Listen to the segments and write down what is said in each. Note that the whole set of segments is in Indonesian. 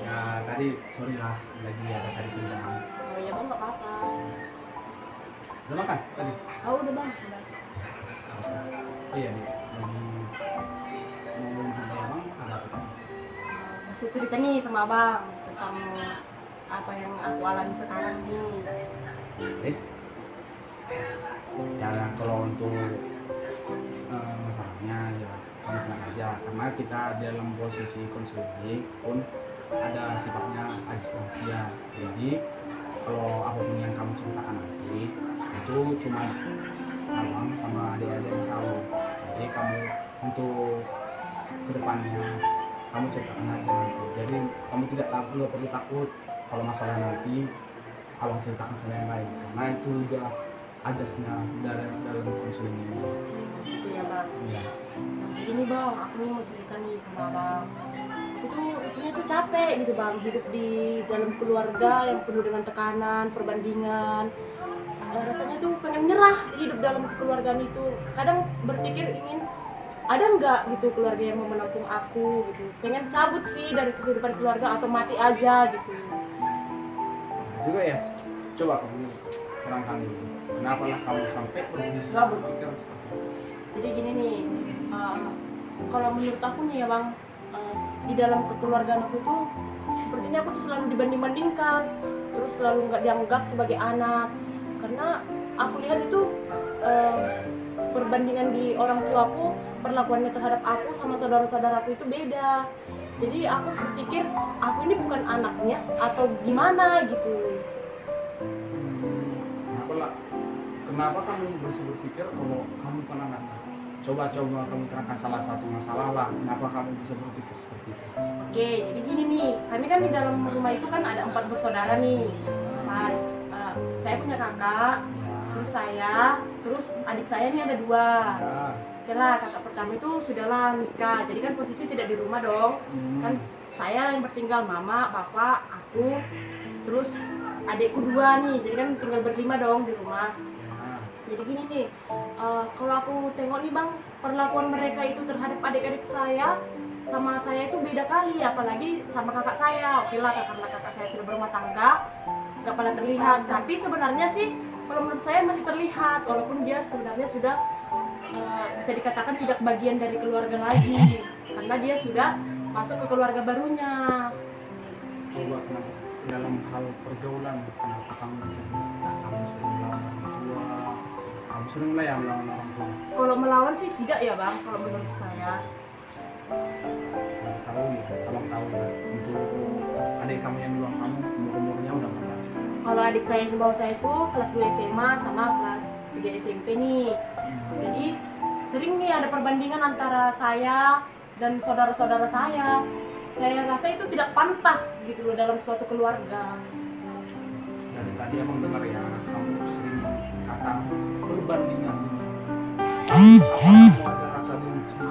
Ya tadi sorry lah, lagi ada tadi kerjaan. Oh ya bang, nggak apa-apa. Udah makan tadi? Oh udah bang, udah. Oh iya nih, lagi mau jumpa abang ada apa tadi? Masih cerita nih sama abang tentang apa yang aku alami sekarang nih. Eh, ya kalau untuk masalahnya ya kamu tenang aja, karena kita dalam posisi konseling pun ada sifatnya asistensia. Jadi kalau apapun yang kamu ceritakan nanti itu cuma abang sama adik-adik yang tahu. Jadi kamu untuk kedepannya kamu ceritakan aja nanti. Jadi kamu tidak nggak perlu takut kalau masalah nanti abang ceritakan sama yang lain, karena itu udah ajasnya dalam konseling ini. Gitu ya bang. Iya. Nah, gini bang, aku nih mau cerita nih sama abang. Aku tuh rasanya tuh capek gitu bang, hidup di dalam keluarga yang penuh dengan tekanan, perbandingan. Rasanya tuh pengen nyerah hidup dalam kekeluargaan itu. Kadang berpikir ingin ada nggak gitu keluarga yang mau menampung aku gitu. Pengen cabut sih dari kehidupan keluarga atau mati aja gitu. Juga ya, coba kamu terangkan dulu kenapa lah kamu sampai bisa berpikir seperti itu. Jadi gini nih, kalau menurut aku nih ya bang, di dalam kekeluargaan aku tuh sepertinya aku tuh selalu dibanding-bandingkan, terus selalu nggak dianggap sebagai anak, karena aku lihat itu perbandingan di orang tuaku, perlakuannya terhadap aku sama saudara-saudaraku itu beda. Jadi aku berpikir aku ini bukan anaknya atau gimana gitu. Kenapa lah, kenapa kamu bisa berpikir kalau kamu bukan anaknya? Coba kamu terangkan salah satu masalah lah, kenapa kamu bisa berpikir seperti itu. Oke, jadi gini nih, kami kan di dalam rumah itu kan ada 4 bersaudara nih. Kan, saya punya kakak, terus saya, terus adik saya ini ada 2. Ya. Oke lah, kakak pertama itu sudahlah nikah, jadi kan posisi tidak di rumah dong. Kan saya yang bertinggal, mama, bapak, aku, terus adikku 2 nih, jadi kan tinggal berlima dong di rumah. Jadi gini nih, kalau aku tengok nih bang, perlakuan mereka itu terhadap adik-adik saya sama saya itu beda kali, apalagi sama kakak saya. Oke lah, karena kakak saya sudah berumah tangga, nggak pernah terlihat. Tapi sebenarnya sih, kalau menurut saya masih terlihat, walaupun dia sebenarnya sudah bisa dikatakan tidak bagian dari keluarga lagi, karena dia sudah masuk ke keluarga barunya. Coba kenapa dalam hal pergaulan, kenapa kamu sering melawan orang tua, kamu sering lah ya melawan orang tua. Kalau melawan sih tidak ya bang, kalau menurut saya. Tolong tahu ya, untuk adik kamu yang di bawah kamu umurnya udah berapa? Kalau adik saya yang di bawah saya itu kelas 2 SMA sama kelas 3 SMP nih. Jadi sering nih ada perbandingan antara saya dan saudara-saudara saya. Saya rasa itu tidak pantas gitu loh dalam suatu keluarga. Dari tadi abang dengar ya, kamu sering kata perbandingan. Apa kamu ada rasa benci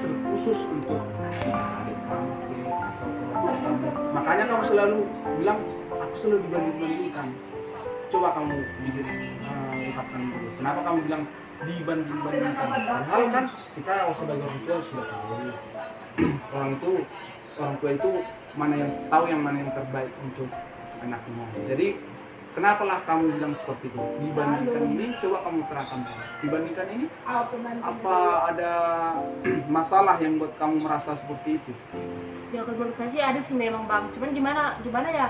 terkhusus untuk adik kamu atau keluarga kamu? Makanya kamu selalu bilang aku selalu dibanding-bandingkan. Coba kamu ungkapkan dulu. Kenapa kamu bilang dibanding-bandingkan? Padahal kan kita sebagai orang tua sudah tahu orang tua itu mana yang tahu yang mana yang terbaik untuk anaknya. Jadi kenapalah kamu bilang seperti itu? Dibandingkan ini, coba kamu terangkan. Dibandingkan ini, apa ada masalah yang buat kamu merasa seperti itu? Ya kalau menurut saya sih ada sih memang bang. Cuman gimana ya?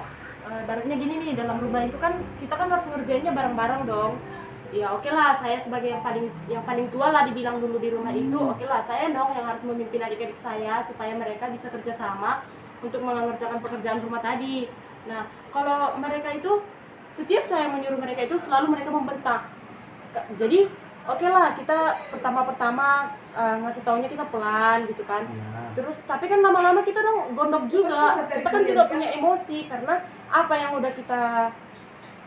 Ibaratnya gini nih, dalam rumah itu kan kita kan harus ngerjainnya bareng-bareng dong. Ya oke lah, saya sebagai yang paling tua lah dibilang dulu di rumah itu, oke lah saya dong yang harus memimpin adik-adik saya supaya mereka bisa kerjasama untuk mengerjakan pekerjaan rumah tadi. Nah kalau mereka itu, setiap saya menyuruh mereka itu selalu mereka membentak. Jadi oke lah, kita pertama ngasih taunya kita pelan gitu kan. Terus tapi kan lama-lama kita dong gondok juga, kita kan juga punya emosi karena apa yang udah kita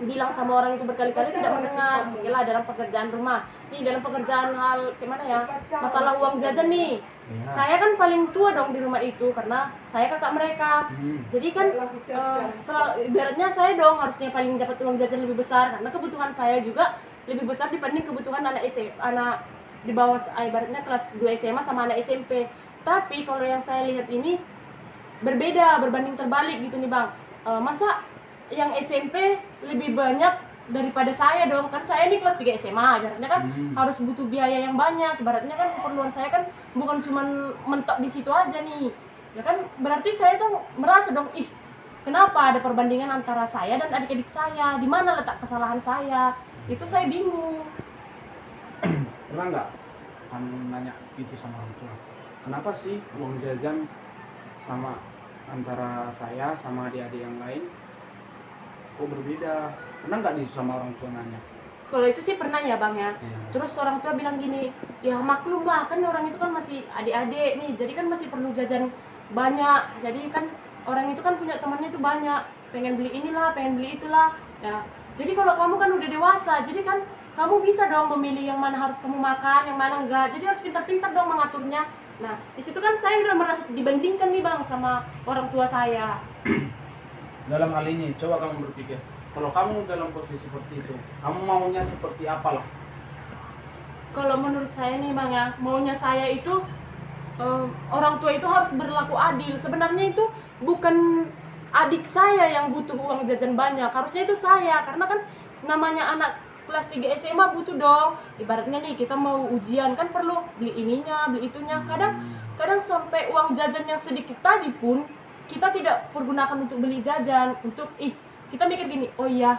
bilang sama orang itu berkali-kali tidak mendengar. Oke lah, dalam pekerjaan rumah nih, dalam pekerjaan hal gimana ya, masalah uang jajan nih, saya kan paling tua dong di rumah itu karena saya kakak mereka. Jadi kan ibaratnya saya dong harusnya paling dapat uang jajan lebih besar karena kebutuhan saya juga lebih besar dibanding kebutuhan anak di bawah ibaratnya kelas 2 SMA sama anak SMP. Tapi kalau yang saya lihat ini berbeda, berbanding terbalik gitu nih bang. Masa yang SMP lebih banyak daripada saya dong, kan saya ini kelas 3 SMA, ibaratnya kan harus butuh biaya yang banyak, ibaratnya kan keperluan saya kan bukan cuman mentok di situ aja nih, ya kan berarti saya tuh merasa dong, ih kenapa ada perbandingan antara saya dan adik-adik saya, di mana letak kesalahan saya, itu saya bingung. Pernah nggak kamu nanya gitu sama orang tua, kenapa sih uang jajan sama antara saya sama adik-adik yang lain kok berbeda? Pernah nggak di sama orang tua nanya? Kalau itu sih pernah ya bang ya. Iya. Terus orang tua bilang gini, ya maklum lah kan orang itu kan masih adik-adik nih, jadi kan masih perlu jajan banyak. Jadi kan orang itu kan punya temannya itu banyak, pengen beli inilah, pengen beli itulah. Ya, jadi kalau kamu kan udah dewasa, jadi kan kamu bisa dong memilih yang mana harus kamu makan, yang mana enggak. Jadi harus pintar-pintar dong mengaturnya. Nah, di situ kan saya udah merasa dibandingkan nih bang sama orang tua saya. Dalam hal ini coba kamu berpikir, kalau kamu dalam posisi seperti itu, kamu maunya seperti apalah? Kalau menurut saya nih bang ya, maunya saya itu orang tua itu harus berlaku adil. Sebenarnya itu bukan adik saya yang butuh uang jajan banyak, harusnya itu saya, karena kan namanya anak kelas 3 SMA butuh dong. Ibaratnya nih kita mau ujian kan perlu beli ininya, beli itunya. Kadang sampai uang jajan yang sedikit tadi pun kita tidak pergunakan untuk beli jajan, untuk kita mikir gini, oh iya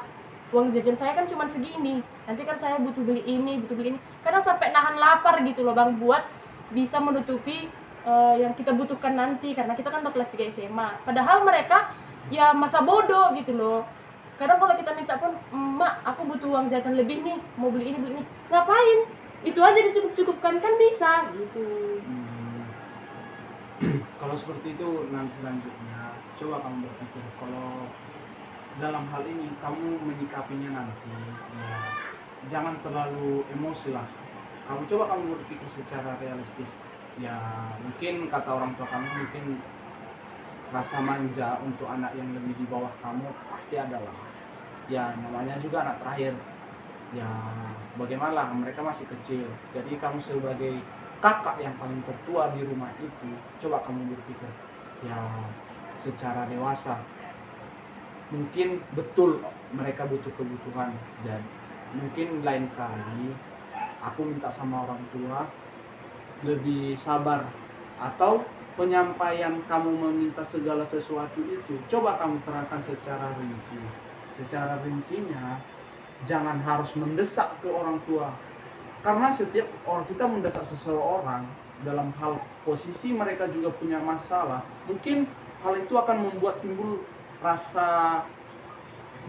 uang jajan saya kan cuma segini, nanti kan saya butuh beli ini, butuh beli ini. Kadang sampai nahan lapar gitu loh bang, buat bisa menutupi yang kita butuhkan nanti, karena kita kan udah kelas 3 SMA. Padahal mereka ya masa bodoh gitu loh. Kadang kalau kita minta pun, mak aku butuh uang jajan lebih nih, mau beli ini, ngapain? Itu aja dicukup-cukupkan kan bisa gitu. Kalau seperti itu nanti selanjutnya coba kamu berpikir, kalau dalam hal ini kamu menyikapinya nanti ya jangan terlalu emosi lah. Kamu berpikir secara realistis. Ya mungkin kata orang tua kamu, mungkin rasa manja untuk anak yang lebih di bawah kamu pasti ada lah. Ya namanya juga anak terakhir. Ya bagaimana, mereka masih kecil. Jadi kamu sebagai kakak yang paling tertua di rumah itu, coba kamu berpikir ya secara dewasa. Mungkin betul mereka butuh kebutuhan, dan mungkin lain kali aku minta sama orang tua lebih sabar, atau penyampaian kamu meminta segala sesuatu itu coba kamu terangkan secara rinci. Secara rincinya jangan harus mendesak ke orang tua, karena setiap orang kita mendesak seseorang dalam hal posisi mereka juga punya masalah, mungkin hal itu akan membuat timbul rasa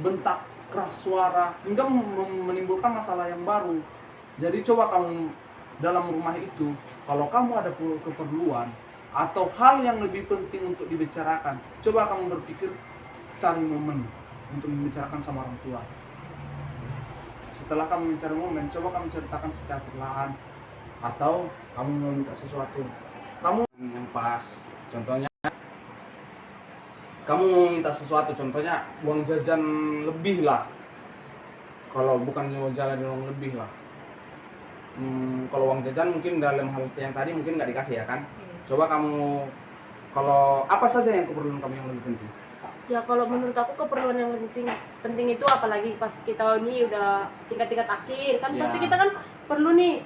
bentak, keras suara, hingga menimbulkan masalah yang baru. Jadi coba kamu dalam rumah itu, kalau kamu ada keperluan atau hal yang lebih penting untuk dibicarakan, coba kamu berpikir cari momen untuk membicarakan sama orang tua. Setelah kamu mencari momen, coba kamu ceritakan secara perlahan, atau kamu meminta sesuatu kamu yang pas. Contohnya kamu mau minta sesuatu, contohnya uang jajan lebih lah. Kalau bukan uang jajan uang lebih lah, kalau uang jajan mungkin dalam hal yang tadi mungkin nggak dikasih ya kan. Coba kamu, kalau apa saja yang keperluan kamu yang lebih penting? Ya kalau menurut aku keperluan yang penting itu, apalagi pas kita ini udah tingkat-tingkat akhir kan, Ya. pasti kita kan perlu nih,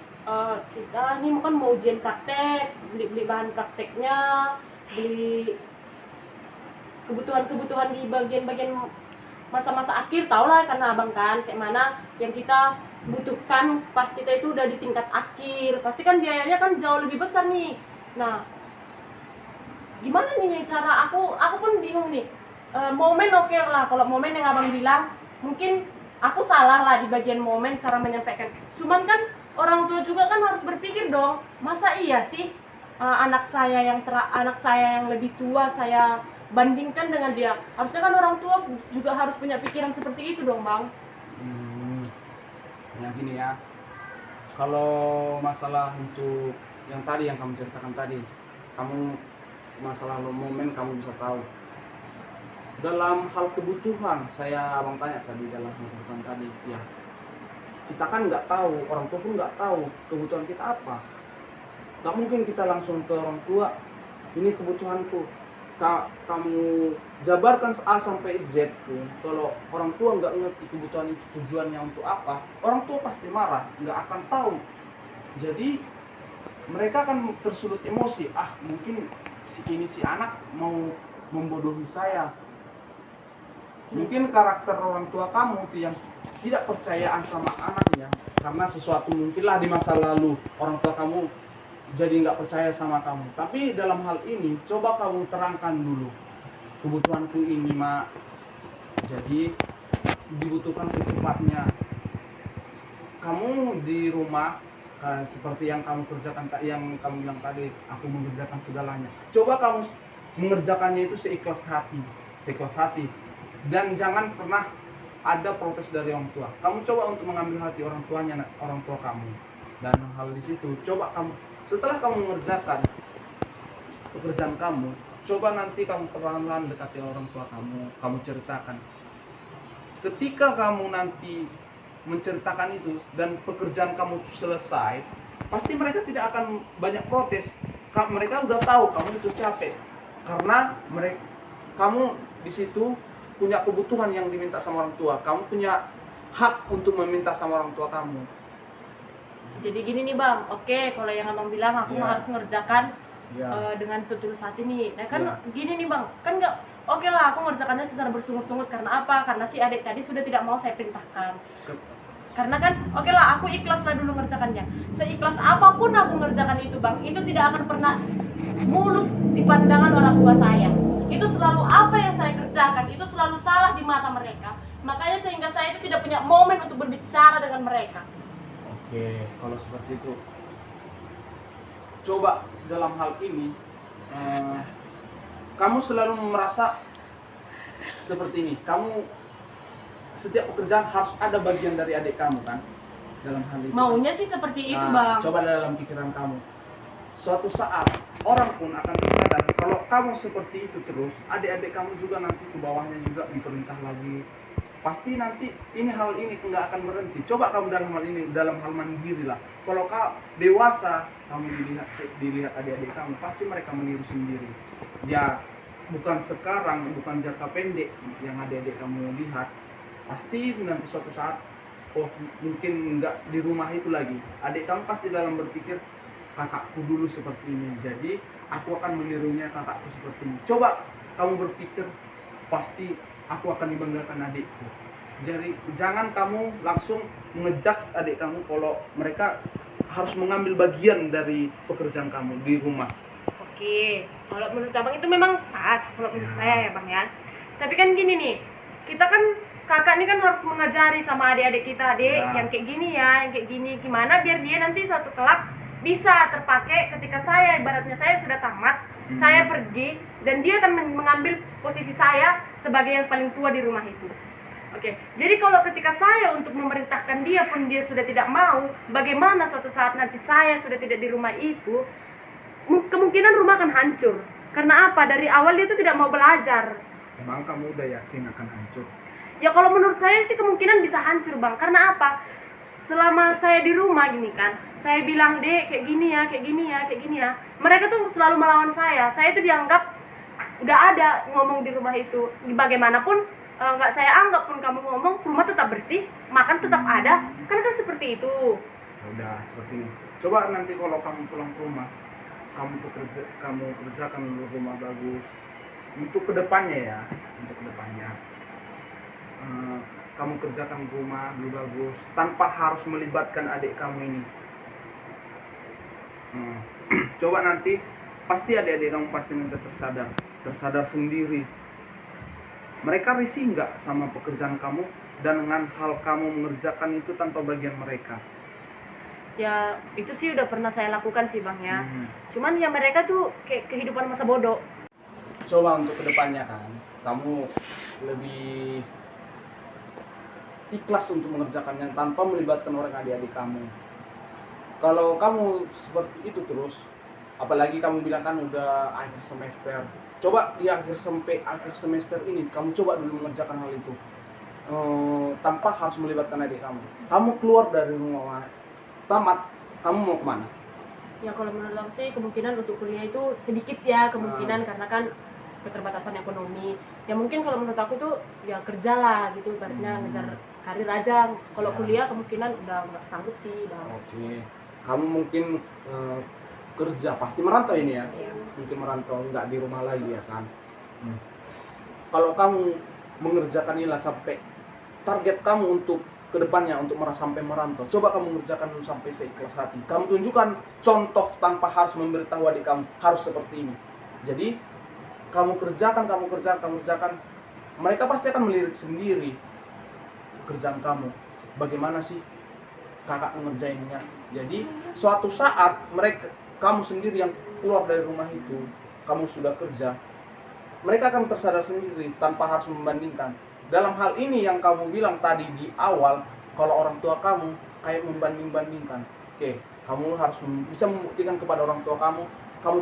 kita nih kan mau ujian praktek, beli bahan prakteknya, beli kebutuhan di bagian-bagian masa-masa akhir, tau lah karena abang kan kayak mana yang kita butuhkan pas kita itu udah di tingkat akhir, pasti kan biayanya kan jauh lebih besar nih. Nah gimana nih cara aku pun bingung nih. Momen oke lah, kalau momen yang abang bilang mungkin aku salah lah di bagian momen cara menyampaikan, cuman kan orang tua juga kan harus berpikir dong, masa iya sih anak saya yang lebih tua saya bandingkan dengan dia. Harusnya kan orang tua juga harus punya pikiran seperti itu dong bang. Yang gini ya, kalau masalah untuk yang tadi yang kamu ceritakan tadi, kamu masalah momen kamu bisa tahu. Dalam hal kebutuhan, saya abang tanya tadi, dalam hal kebutuhan tadi ya kita kan nggak tahu, orang tua pun nggak tahu kebutuhan kita apa. Nggak mungkin kita langsung ke orang tua, ini kebutuhanku, kamu jabarkan A sampai Z tuh, kalau orang tua nggak ngerti kebutuhan itu tujuannya untuk apa, orang tua pasti marah, nggak akan tahu. Jadi mereka akan tersulut emosi, mungkin si anak mau membodohi saya. Mungkin karakter orang tua kamu tuh yang tidak percayaan sama anaknya karena sesuatu mungkinlah di masa lalu orang tua kamu jadi nggak percaya sama kamu. Tapi dalam hal ini coba kamu terangkan dulu, kebutuhanku ini mak, jadi dibutuhkan secepatnya. Kamu di rumah seperti yang kamu kerjakan, yang kamu bilang tadi, aku mengerjakan segalanya. Coba kamu mengerjakannya itu seikhlas hati, dan jangan pernah ada protes dari orang tua. Kamu coba untuk mengambil hati orang tua kamu, dan hal di situ coba kamu, setelah kamu mengerjakan pekerjaan kamu, coba nanti kamu perlahan-lahan dekati orang tua kamu ceritakan. Ketika kamu nanti menceritakan itu dan pekerjaan kamu selesai, pasti mereka tidak akan banyak protes. Mereka udah tahu kamu itu capek, karena kamu di situ punya kebutuhan yang diminta sama orang tua. Kamu punya hak untuk meminta sama orang tua kamu. Jadi gini nih bang, oke, kalau yang abang bilang aku harus mengerjakan dengan setulus hati nih. Nah kan gini nih bang, kan nggak oke lah aku mengerjakannya secara bersungut-sungut. Karena apa? Karena si adik tadi sudah tidak mau saya perintahkan. Karena kan oke lah aku ikhlas lah dulu mengerjakannya. Seikhlas apapun aku mengerjakan itu bang, itu tidak akan pernah mulus di pandangan orang tua saya. Itu selalu apa yang saya kerjakan itu selalu salah di mata mereka. Makanya sehingga saya itu tidak punya momen untuk berbicara dengan mereka. Oke, kalau seperti itu, coba dalam hal ini kamu selalu merasa seperti ini. Kamu setiap pekerjaan harus ada bagian dari adik kamu kan, dalam hal itu. Maunya sih seperti itu bang. Coba dalam pikiran kamu, suatu saat orang pun akan tersadar kalau kamu seperti itu terus, adik-adik kamu juga nanti ke bawahnya juga diperintah lagi. Pasti nanti hal ini nggak akan berhenti. Coba kamu dalam hal mandiri lah. Kalau kau dewasa, kamu dilihat adik-adik kamu, pasti mereka meniru sendiri. Ya, bukan sekarang, bukan jangka pendek yang adik-adik kamu lihat. Pasti nanti suatu saat, mungkin nggak di rumah itu lagi. Adik kamu pasti dalam berpikir, kakakku dulu seperti ini, jadi aku akan menirunya kakakku seperti ini. Coba kamu berpikir, pasti aku akan dibanggakan adikku. Jadi jangan kamu langsung ngejudge adik kamu kalau mereka harus mengambil bagian dari pekerjaan kamu di rumah. Oke, kalau menurut abang itu memang pas, kalau menurut saya ya bang ya. Tapi kan gini nih, kita kan kakak ini kan harus mengajari sama adik-adik kita, yang kayak gini ya, yang kayak gini, gimana biar dia nanti suatu kelak bisa terpakai ketika saya, ibaratnya saya sudah tamat, saya pergi, dan dia akan mengambil posisi saya sebagai yang paling tua di rumah itu. Oke, jadi kalau ketika saya untuk memerintahkan dia pun dia sudah tidak mau, bagaimana suatu saat nanti saya sudah tidak di rumah itu, kemungkinan rumah akan hancur. Karena apa? Dari awal dia itu tidak mau belajar. Emang kamu udah yakin akan hancur? Ya kalau menurut saya sih kemungkinan bisa hancur bang. Karena apa? Selama saya di rumah gini kan, saya bilang dek kayak gini ya, kayak gini ya, kayak gini ya, mereka tuh selalu melawan saya. Saya itu dianggap nggak ada ngomong di rumah itu. Bagaimanapun nggak saya anggap pun kamu ngomong, rumah tetap bersih, makan tetap ada, kan seperti itu. Udah seperti ini. Coba nanti kalau kamu pulang ke rumah, kamu kerjakan dulu rumah bagus. Untuk kedepannya ya, kamu kerjakan rumah dulu bagus tanpa harus melibatkan adik kamu ini. Coba nanti pasti adik-adik kamu pasti nanti tersadar sendiri. Mereka risih nggak sama pekerjaan kamu dan dengan hal kamu mengerjakan itu tanpa bagian mereka? Ya itu sih udah pernah saya lakukan sih bang ya. Cuman ya mereka tuh kayak kehidupan masa bodoh. Coba untuk kedepannya kan, kamu lebih ikhlas untuk mengerjakannya tanpa melibatkan orang adik-adik kamu. Kalau kamu seperti itu terus, apalagi kamu bilang kan udah akhir semester, coba di akhir semester ini kamu coba dulu mengerjakan hal itu tanpa harus melibatkan adik kamu. Kamu keluar dari rumah tamat, kamu mau kemana? Ya kalau menurut aku sih kemungkinan untuk kuliah itu sedikit ya kemungkinan, karena kan keterbatasan ekonomi. Ya mungkin kalau menurut aku tuh ya kerja lah gitu, ibaratnya ngejar karir aja. Kalau Ya. kuliah kemungkinan udah nggak sanggup sih, udah. Oke. Kamu mungkin kerja pasti merantau ini ya. Iya. Mungkin merantau nggak di rumah lagi ya kan. Kalau kamu mengerjakan inilah sampai target kamu untuk kedepannya untuk sampai merantau, coba kamu mengerjakan dulu sampai seikhlas hati. Kamu tunjukkan contoh tanpa harus memberitahu adik kamu harus seperti ini. Jadi kamu kerjakan, mereka pasti akan melirik sendiri kerjaan kamu. Bagaimana sih kakak mengerjainnya? Jadi suatu saat kamu sendiri yang keluar dari rumah itu, kamu sudah kerja, mereka akan tersadar sendiri tanpa harus membandingkan. Dalam hal ini yang kamu bilang tadi di awal, kalau orang tua kamu kayak membanding-bandingkan. Oke, kamu harus bisa membuktikan kepada orang tua kamu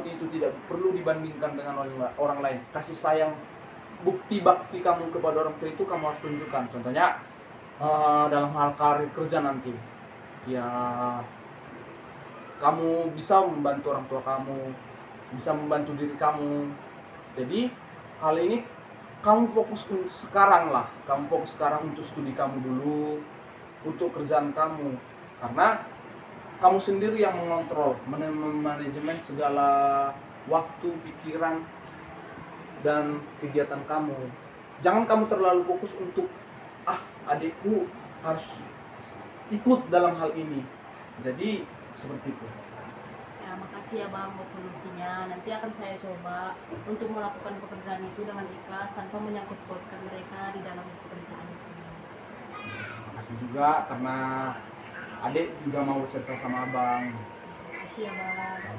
itu tidak perlu dibandingkan dengan orang lain. Kasih sayang, bukti bakti kamu kepada orang tua itu kamu harus tunjukkan. Contohnya dalam hal karir kerja nanti, ya kamu bisa membantu orang tua kamu, bisa membantu diri kamu. Jadi hal ini kamu fokus sekarang untuk studi kamu dulu, untuk kerjaan kamu, karena kamu sendiri yang mengontrol, manajemen segala waktu, pikiran, dan kegiatan kamu. Jangan kamu terlalu fokus untuk adikku harus ikut dalam hal ini. Jadi seperti itu. Ya, makasih ya Bang buat solusinya. Nanti akan saya coba untuk melakukan pekerjaan itu dengan ikhlas tanpa menyangkut pautkan mereka di dalam pekerjaan itu. Makasih juga karena adik juga mau cerita sama abang. Makasih ya Bang.